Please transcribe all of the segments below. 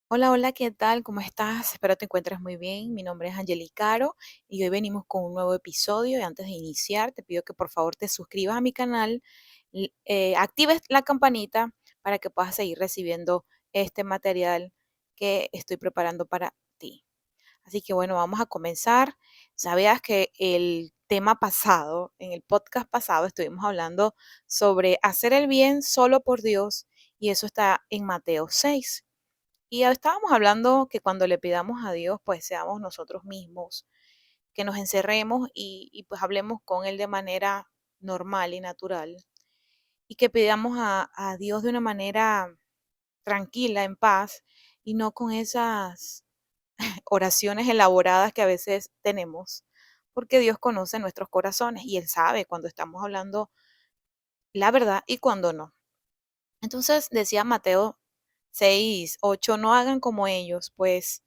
Hola, hola, ¿qué tal? ¿Cómo estás? Espero te encuentres muy bien. Mi nombre es Angeli Caro y hoy venimos con un nuevo episodio. Y antes de iniciar, te pido que por favor te suscribas a mi canal, actives la campanita para que puedas seguir recibiendo este material que estoy preparando para ti. Así que bueno, vamos a comenzar. Sabías que el tema pasado, en el podcast pasado, estuvimos hablando sobre hacer el bien solo por Dios y eso está en Mateo 6. Y estábamos hablando que cuando le pidamos a Dios, pues seamos nosotros mismos, que nos encerremos y pues hablemos con Él de manera normal y natural y que pidamos a Dios de una manera tranquila, en paz y no con esas oraciones elaboradas que a veces tenemos, porque Dios conoce nuestros corazones y Él sabe cuando estamos hablando la verdad y cuando no. Entonces decía Mateo 6:8, no hagan como ellos, pues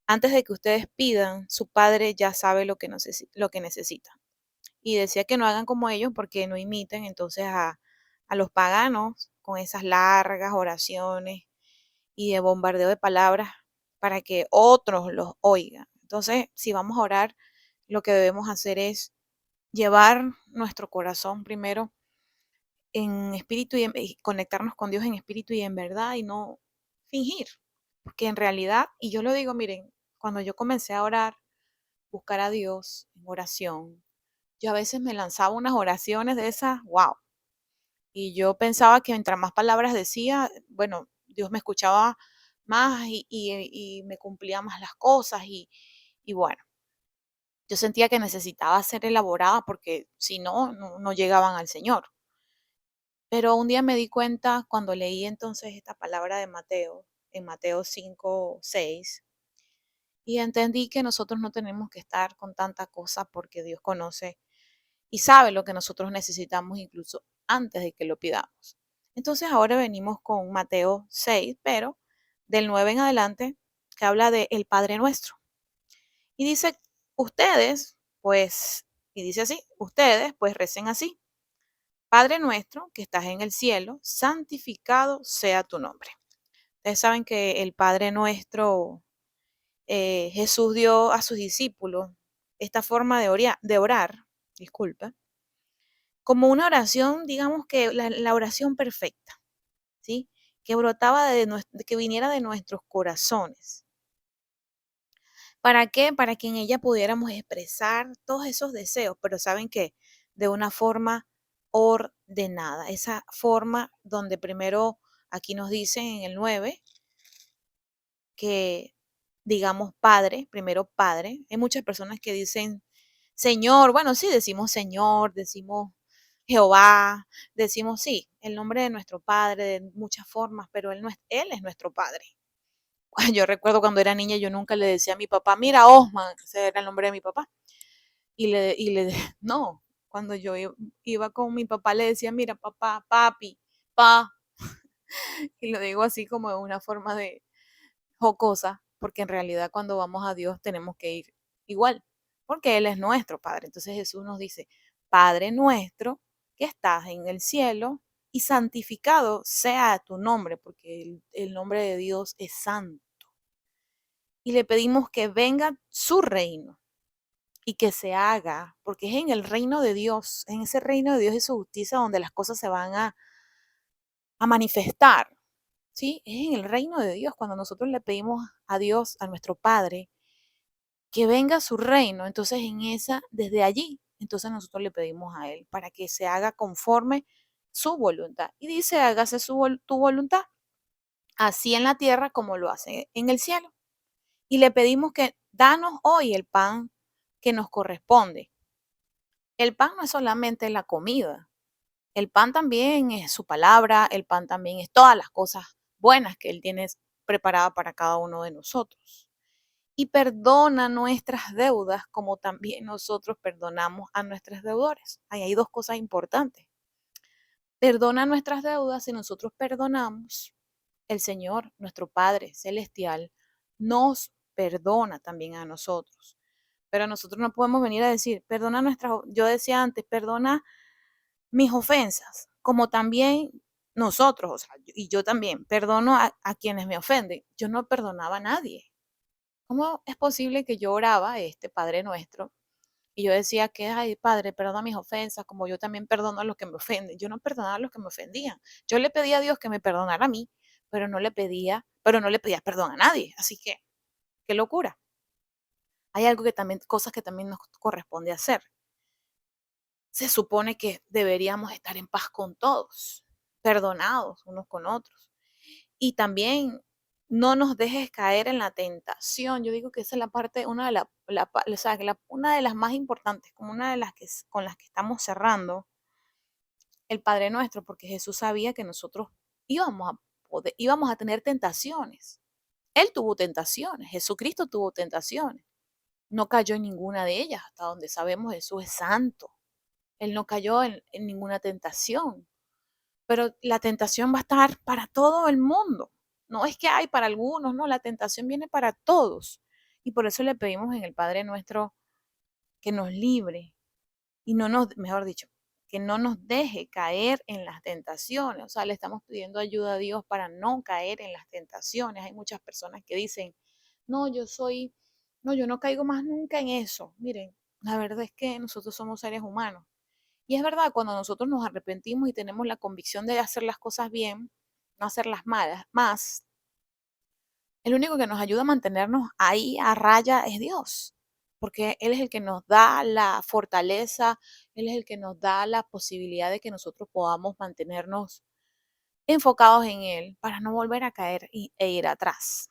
antes de que ustedes pidan, su padre ya sabe lo que necesitan. Y decía que no hagan como ellos porque no imiten entonces a los paganos con esas largas oraciones y de bombardeo de palabras para que otros los oigan. Entonces, si vamos a orar, lo que debemos hacer es llevar nuestro corazón primero en espíritu y conectarnos con Dios en espíritu y en verdad y no fingir. Porque en realidad, y yo lo digo, miren, cuando yo comencé a orar, buscar a Dios en oración, yo a veces me lanzaba unas oraciones de esas, wow. Y yo pensaba que mientras más palabras decía, bueno, Dios me escuchaba más y me cumplía más las cosas. Y bueno, yo sentía que necesitaba ser elaborada porque si no, no llegaban al Señor. Pero un día me di cuenta cuando leí entonces esta palabra de Mateo, en Mateo 5:6, y entendí que nosotros no tenemos que estar con tanta cosa porque Dios conoce y sabe lo que nosotros necesitamos incluso antes de que lo pidamos. Entonces ahora venimos con Mateo 6, pero del 9 en adelante, que habla de el Padre Nuestro. Y dice, ustedes, pues, y dice así, ustedes, pues recen así. Padre nuestro que estás en el cielo, santificado sea tu nombre. Ustedes saben que el Padre Nuestro, Jesús dio a sus discípulos esta forma de orar, disculpa, como una oración, digamos que la oración perfecta, ¿sí? Que brotaba que viniera de nuestros corazones. ¿Para qué? Para que en ella pudiéramos expresar todos esos deseos, pero ¿saben qué? De una forma ordenada, esa forma donde primero, aquí nos dicen en el 9 que digamos Padre, primero Padre. Hay muchas personas que dicen Señor, bueno, sí, decimos Señor, decimos Jehová, decimos sí, el nombre de nuestro Padre de muchas formas, pero Él es nuestro Padre. Yo recuerdo cuando era niña, yo nunca le decía a mi papá, mira, Osman, ese era el nombre de mi papá. No, cuando yo iba con mi papá, le decía, mira, papá, papi, pa, y lo digo así como de una forma de jocosa, porque en realidad cuando vamos a Dios tenemos que ir igual, porque Él es nuestro Padre. Entonces Jesús nos dice, Padre nuestro que estás en el cielo y santificado sea tu nombre, porque el nombre de Dios es santo. Y le pedimos que venga su reino y que se haga, porque es en el reino de Dios, en ese reino de Dios y su justicia donde las cosas se van a manifestar, ¿sí? Es en el reino de Dios cuando nosotros le pedimos a Dios, a nuestro Padre, que venga su reino, entonces desde allí, entonces nosotros le pedimos a Él para que se haga conforme su voluntad. Y dice, hágase tu voluntad, así en la tierra como lo hace en el cielo. Y le pedimos que danos hoy el pan que nos corresponde. El pan no es solamente la comida, el pan también es su palabra, el pan también es todas las cosas buenas que Él tiene preparada para cada uno de nosotros. Y perdona nuestras deudas como también nosotros perdonamos a nuestros deudores. Ahí hay dos cosas importantes. Perdona nuestras deudas y nosotros perdonamos. El Señor, nuestro Padre Celestial, nos perdona también a nosotros. Pero nosotros no podemos venir a decir, yo decía antes, perdona mis ofensas, como también nosotros, o sea, y yo también, perdono a quienes me ofenden. Yo no perdonaba a nadie. ¿Cómo es posible que yo oraba este Padre Nuestro y yo decía que, ay, Padre, perdona mis ofensas, como yo también perdono a los que me ofenden? Yo no perdonaba a los que me ofendían. Yo le pedía a Dios que me perdonara a mí, pero no le pedía perdón a nadie. Así que, qué locura. Hay algo que también, cosas que también nos corresponde hacer. Se supone que deberíamos estar en paz con todos, perdonados unos con otros. Y también no nos dejes caer en la tentación. Yo digo que esa es la parte, una de o sea, una de las más importantes, como una de las que con las que estamos cerrando el Padre Nuestro, porque Jesús sabía que nosotros íbamos a tener tentaciones. Él tuvo tentaciones, Jesucristo tuvo tentaciones. No cayó en ninguna de ellas, hasta donde sabemos Jesús es santo. Él no cayó en ninguna tentación. Pero la tentación va a estar para todo el mundo. No es que hay para algunos, no, la tentación viene para todos. Y por eso le pedimos en el Padre Nuestro que nos libre y no nos, mejor dicho, que no nos deje caer en las tentaciones. O sea, le estamos pidiendo ayuda a Dios para no caer en las tentaciones. Hay muchas personas que dicen, no, no, yo no caigo más nunca en eso. Miren, la verdad es que nosotros somos seres humanos y es verdad, cuando nosotros nos arrepentimos y tenemos la convicción de hacer las cosas bien, no hacerlas malas, más, el único que nos ayuda a mantenernos ahí a raya es Dios, porque Él es el que nos da la fortaleza, Él es el que nos da la posibilidad de que nosotros podamos mantenernos enfocados en Él para no volver a caer e ir atrás.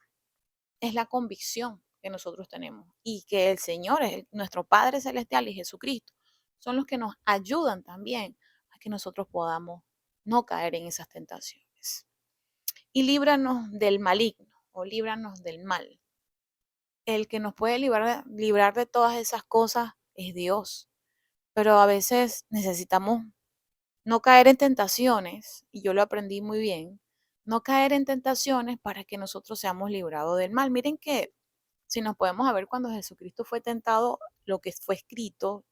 Es la convicción que nosotros tenemos y que el Señor, nuestro Padre Celestial y Jesucristo, son los que nos ayudan también a que nosotros podamos no caer en esas tentaciones. Y líbranos del maligno o líbranos del mal. El que nos puede librar de todas esas cosas es Dios, pero a veces necesitamos no caer en tentaciones, y yo lo aprendí muy bien, no caer en tentaciones para que nosotros seamos librados del mal. Miren que si nos podemos ver cuando Jesucristo fue tentado, lo que fue escrito,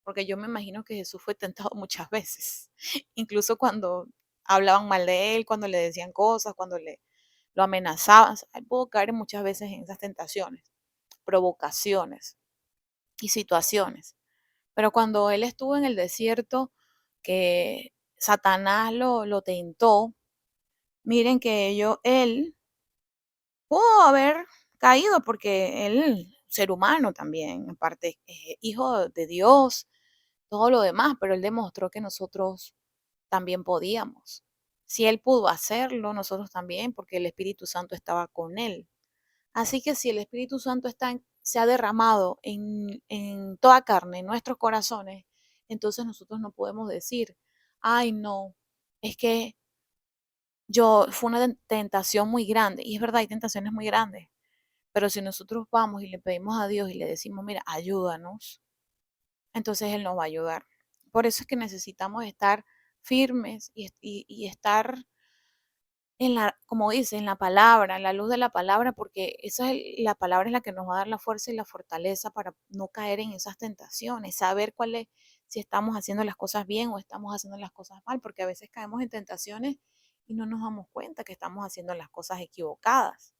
porque yo me imagino que Jesús fue tentado muchas veces, incluso cuando hablaban mal de él, cuando le decían cosas, cuando lo amenazaban. Él pudo caer muchas veces en esas tentaciones, provocaciones y situaciones. Pero cuando él estuvo en el desierto, que Satanás lo tentó, miren que él pudo haber caído porque él, ser humano también, aparte, hijo de Dios, todo lo demás, pero él demostró que nosotros también podíamos. Si él pudo hacerlo, nosotros también, porque el Espíritu Santo estaba con él. Así que si el Espíritu Santo se ha derramado en toda carne, en nuestros corazones, entonces nosotros no podemos decir, ay, no, es que fue una tentación muy grande. Y es verdad, hay tentaciones muy grandes. Pero si nosotros vamos y le pedimos a Dios y le decimos, mira, ayúdanos, entonces Él nos va a ayudar. Por eso es que necesitamos estar firmes y estar como dice, en la palabra, en la luz de la palabra, porque la palabra es la que nos va a dar la fuerza y la fortaleza para no caer en esas tentaciones, saber si estamos haciendo las cosas bien o estamos haciendo las cosas mal, porque a veces caemos en tentaciones y no nos damos cuenta que estamos haciendo las cosas equivocadas.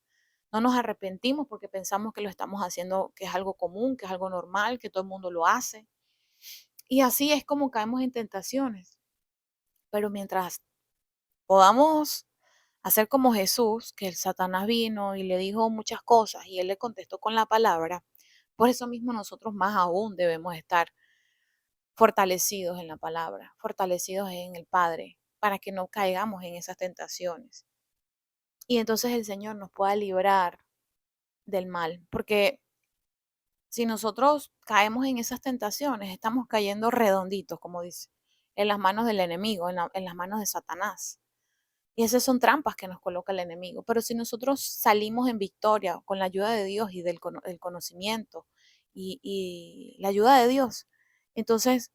No nos arrepentimos porque pensamos que lo estamos haciendo, que es algo común, que es algo normal, que todo el mundo lo hace. Y así es como caemos en tentaciones. Pero mientras podamos hacer como Jesús, que el Satanás vino y le dijo muchas cosas y él le contestó con la palabra, por eso mismo nosotros más aún debemos estar fortalecidos en la palabra, fortalecidos en el Padre, para que no caigamos en esas tentaciones. Y entonces el Señor nos pueda librar del mal, porque si nosotros caemos en esas tentaciones, estamos cayendo redonditos, como dice, en las manos del enemigo, en las manos de Satanás. Y esas son trampas que nos coloca el enemigo. Pero si nosotros salimos en victoria con la ayuda de Dios y del conocimiento y la ayuda de Dios, entonces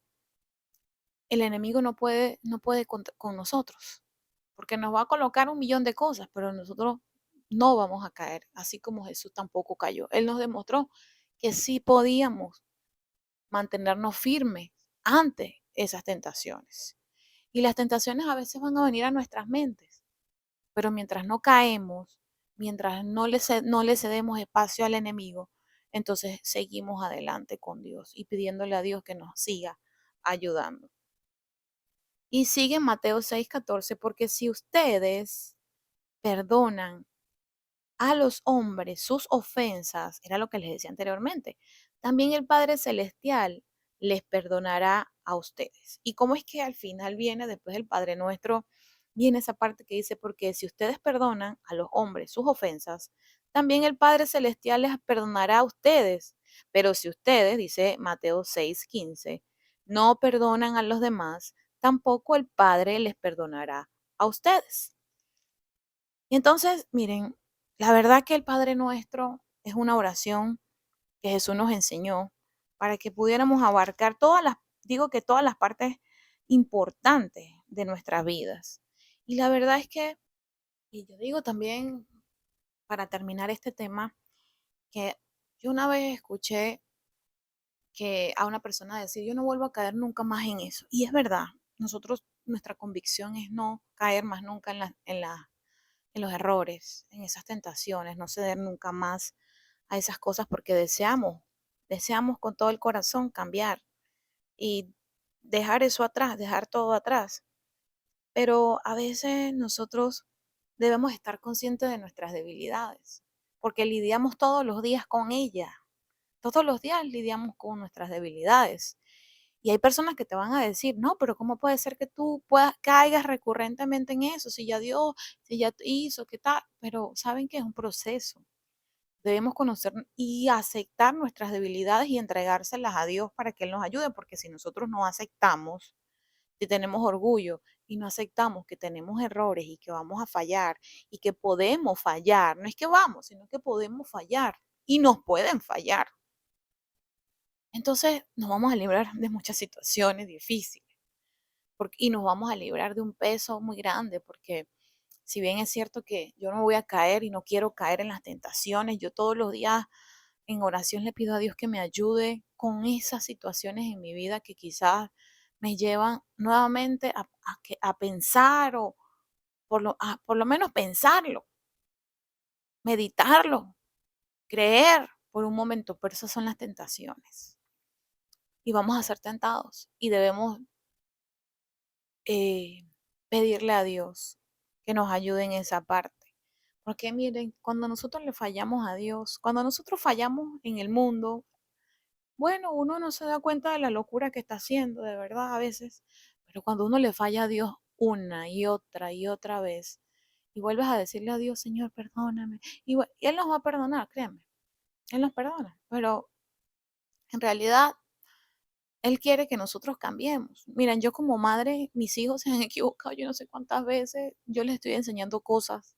el enemigo no puede con nosotros, porque nos va a colocar un millón de cosas, pero nosotros no vamos a caer, así como Jesús tampoco cayó. Él nos demostró que sí podíamos mantenernos firmes ante esas tentaciones. Y las tentaciones a veces van a venir a nuestras mentes, pero mientras no caemos, mientras no le cedemos espacio al enemigo, entonces seguimos adelante con Dios y pidiéndole a Dios que nos siga ayudando. Y sigue en Mateo 6:14, porque si ustedes perdonan a los hombres sus ofensas, era lo que les decía anteriormente, también el Padre Celestial les perdonará a ustedes. ¿Y cómo es que al final viene, después del Padre Nuestro, viene esa parte que dice, porque si ustedes perdonan a los hombres sus ofensas, también el Padre Celestial les perdonará a ustedes? Pero si ustedes, dice Mateo 6:15, no perdonan a los demás, tampoco el Padre les perdonará a ustedes. Y entonces, miren, la verdad que el Padre Nuestro es una oración que Jesús nos enseñó para que pudiéramos abarcar digo que todas las partes importantes de nuestras vidas. Y la verdad es que, y yo digo también, para terminar este tema, que yo una vez escuché que a una persona decir, yo no vuelvo a caer nunca más en eso. Y es verdad, nuestra convicción es no caer más nunca en los errores, en esas tentaciones, no ceder nunca más a esas cosas porque deseamos con todo el corazón cambiar y dejar eso atrás, dejar todo atrás. Pero a veces nosotros debemos estar conscientes de nuestras debilidades, porque lidiamos todos los días con ellas. Todos los días lidiamos con nuestras debilidades. Y hay personas que te van a decir, no, pero ¿cómo puede ser que tú caigas recurrentemente en eso? Si ya Dios, si ya hizo, ¿qué tal? Pero saben que es un proceso. Debemos conocer y aceptar nuestras debilidades y entregárselas a Dios para que Él nos ayude, porque si nosotros no aceptamos, si tenemos orgullo y no aceptamos que tenemos errores y que vamos a fallar y que podemos fallar, no es que vamos, sino que podemos fallar y nos pueden fallar. Entonces nos vamos a librar de muchas situaciones difíciles y nos vamos a librar de un peso muy grande, porque si bien es cierto que yo no voy a caer y no quiero caer en las tentaciones, yo todos los días en oración le pido a Dios que me ayude con esas situaciones en mi vida que quizás me llevan nuevamente a pensar o por lo menos pensarlo, meditarlo, creer por un momento, pero esas son las tentaciones. Y vamos a ser tentados y debemos eh, pedirle a Dios que nos ayude en esa parte. Porque miren, cuando nosotros le fallamos a Dios, cuando nosotros fallamos en el mundo, bueno, uno no se da cuenta de la locura que está haciendo, de verdad, a veces, pero cuando uno le falla a Dios una y otra vez, y vuelves a decirle a Dios, Señor, perdóname, y Él nos va a perdonar, créanme, Él nos perdona, pero en realidad Él quiere que nosotros cambiemos. Miren, yo como madre, mis hijos se han equivocado yo no sé cuántas veces, yo les estoy enseñando cosas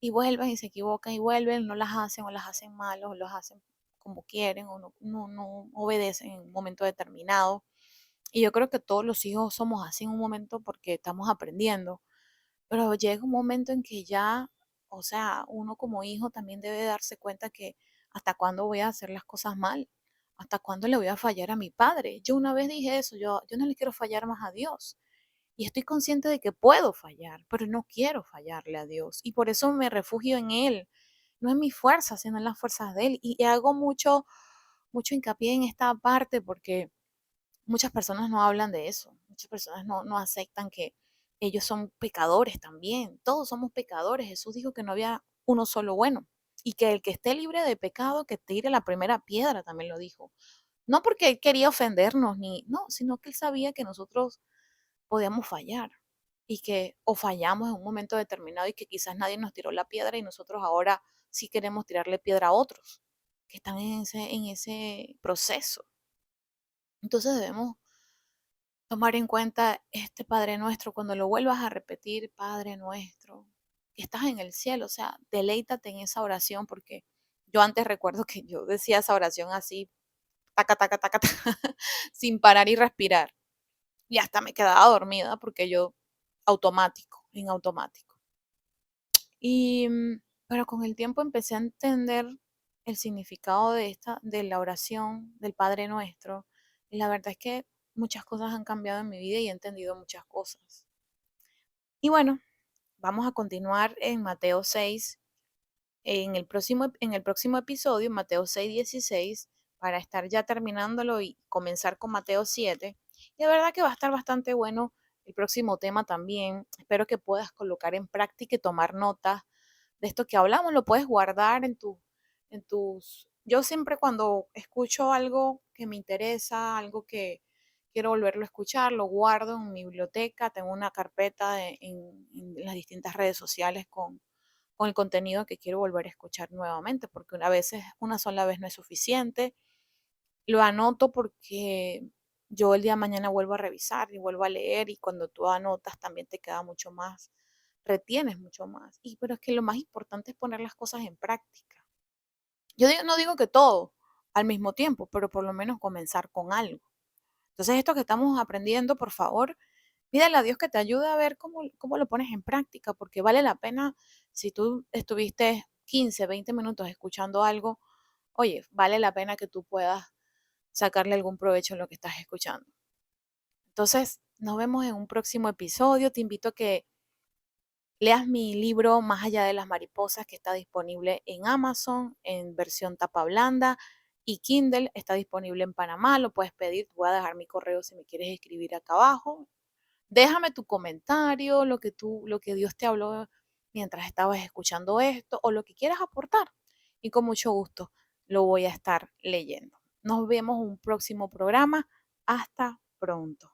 y vuelven y se equivocan y vuelven, no las hacen o las hacen mal o las hacen como quieren o no obedecen en un momento determinado. Y yo creo que todos los hijos somos así en un momento porque estamos aprendiendo, pero llega un momento en que ya, o sea, uno como hijo también debe darse cuenta que hasta cuándo voy a hacer las cosas mal, hasta cuándo le voy a fallar a mi padre. Yo una vez dije eso, yo no le quiero fallar más a Dios. Y estoy consciente de que puedo fallar, pero no quiero fallarle a Dios. Y por eso me refugio en Él. No en mi fuerza, sino en las fuerzas de Él. Y hago mucho hincapié en esta parte porque muchas personas no hablan de eso. Muchas personas no aceptan que ellos son pecadores también. Todos somos pecadores. Jesús dijo que no había uno solo bueno. Y que el que esté libre de pecado, que tire la primera piedra, también lo dijo. No porque él quería ofendernos, no, sino que él sabía que nosotros podíamos fallar y que o fallamos en un momento determinado y que quizás nadie nos tiró la piedra y nosotros ahora sí queremos tirarle piedra a otros que están en ese proceso. Entonces debemos tomar en cuenta este Padre Nuestro cuando lo vuelvas a repetir, Padre Nuestro, que estás en el cielo, o sea, deleítate en esa oración porque yo antes recuerdo que yo decía esa oración así, taca, taca, taca, taca, sin parar y respirar. Y hasta me quedaba dormida porque yo en automático. Pero con el tiempo empecé a entender el significado de la oración del Padre Nuestro. Y la verdad es que muchas cosas han cambiado en mi vida y he entendido muchas cosas. Y bueno, vamos a continuar en Mateo 6 en el próximo episodio, Mateo 6:16, para estar ya terminándolo y comenzar con Mateo 7. Y de verdad que va a estar bastante bueno el próximo tema también. Espero que puedas colocar en práctica y tomar notas de esto que hablamos. Lo puedes guardar en tus... Yo siempre cuando escucho algo que me interesa, algo que quiero volverlo a escuchar, lo guardo en mi biblioteca. Tengo una carpeta en las distintas redes sociales con el contenido que quiero volver a escuchar nuevamente, porque a veces una sola vez no es suficiente. Lo anoto porque yo el día de mañana vuelvo a revisar y vuelvo a leer, y cuando tú anotas también te queda mucho más, retienes mucho más. Pero es que lo más importante es poner las cosas en práctica. No digo que todo al mismo tiempo, pero por lo menos comenzar con algo. Entonces, esto que estamos aprendiendo, por favor, pídele a Dios que te ayude a ver cómo lo pones en práctica, porque vale la pena. Si tú estuviste 15, 20 minutos escuchando algo, oye, vale la pena que tú puedas sacarle algún provecho en lo que estás escuchando. Entonces, nos vemos en un próximo episodio. Te invito a que leas mi libro Más allá de las mariposas, que está disponible en Amazon en versión tapa blanda, y Kindle está disponible en Panamá. Lo puedes pedir. Te voy a dejar mi correo si me quieres escribir acá abajo. Déjame tu comentario, lo que Dios te habló mientras estabas escuchando esto, o lo que quieras aportar. Y con mucho gusto lo voy a estar leyendo. Nos vemos en un próximo programa. Hasta pronto.